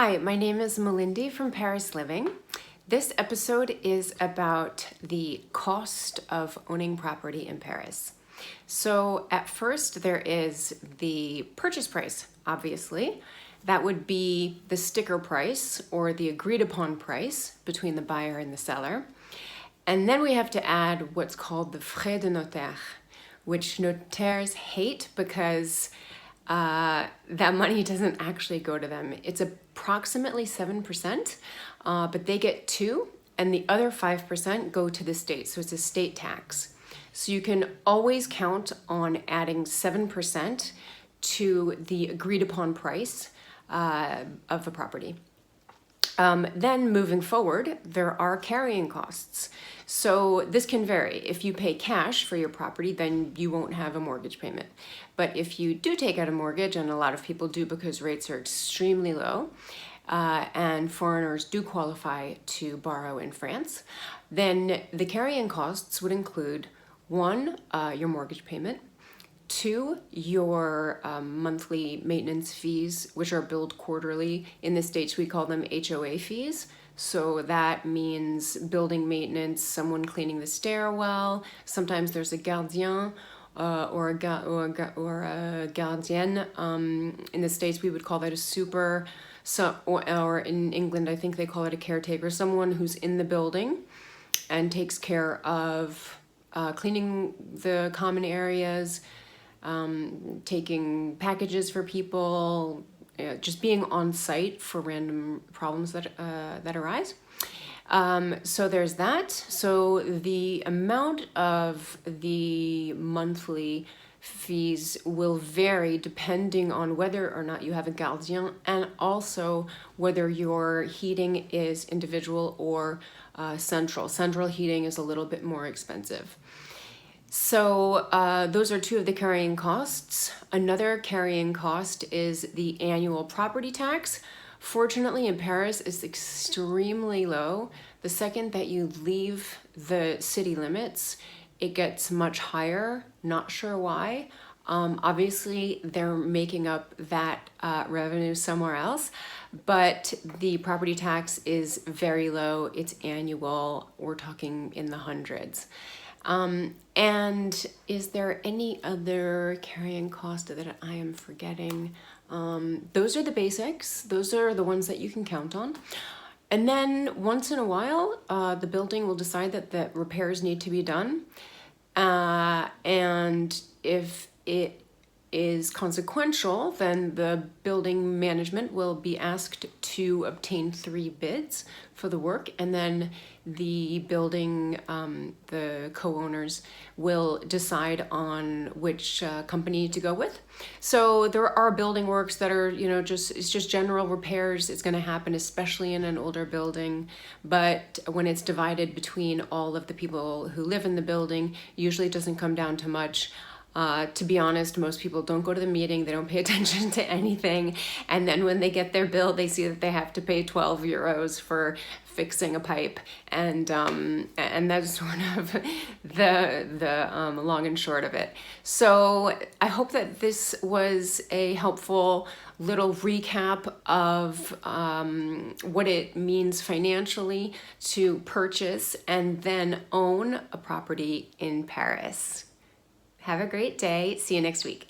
Hi, my name is Melindy from Paris Living. This episode is about the cost of owning property in Paris. So at first there is the purchase price, obviously. That would be the sticker price or the agreed upon price between the buyer and the seller. And then we have to add what's called the frais de notaire, which notaires hate because that money doesn't actually go to them. It's approximately 7%, but they get 2%, and the other 5% go to the state. So it's a state tax. So you can always count on adding 7% to the agreed upon price of a property. Then moving forward, there are carrying costs. So this can vary. If you pay cash for your property, then you won't have a mortgage payment. But if you do take out a mortgage, and a lot of people do because rates are extremely low, and foreigners do qualify to borrow in France, then the carrying costs would include 1, your mortgage payment, 2, your monthly maintenance fees, which are billed quarterly. In the States, we call them HOA fees. So that means building maintenance, someone cleaning the stairwell. Sometimes there's a gardien or a gardienne. In the States, we would call that a super. Or in England, I think they call it a caretaker, someone who's in the building and takes care of cleaning the common areas, taking packages for people, just being on site for random problems that arise. So there's that. So the amount of the monthly fees will vary depending on whether or not you have a gardien, and also whether your heating is individual or central. Central heating is a little bit more expensive. So those are 2 of the carrying costs. Another carrying cost is the annual property tax. Fortunately, in Paris, it's extremely low. The second that you leave the city limits, it gets much higher. Not sure why. Obviously, they're making up that revenue somewhere else, but the property tax is very low. It's annual. We're talking in the hundreds. And is there any other carrying cost that I am forgetting? Those are the basics. Those are the ones that you can count on. And then once in a while, the building will decide that repairs need to be done. And if it is consequential, then the building management will be asked to obtain 3 bids for the work, and then the building, the co-owners will decide on which company to go with. So there are building works that are, it's just general repairs. It's going to happen, especially in an older building. But when it's divided between all of the people who live in the building, usually it doesn't come down to much. To be honest, most people don't go to the meeting, they don't pay attention to anything, and then when they get their bill, they see that they have to pay 12 euros for fixing a pipe, and that's sort of the long and short of it. So I hope that this was a helpful little recap of what it means financially to purchase and then own a property in Paris. Have a great day. See you next week.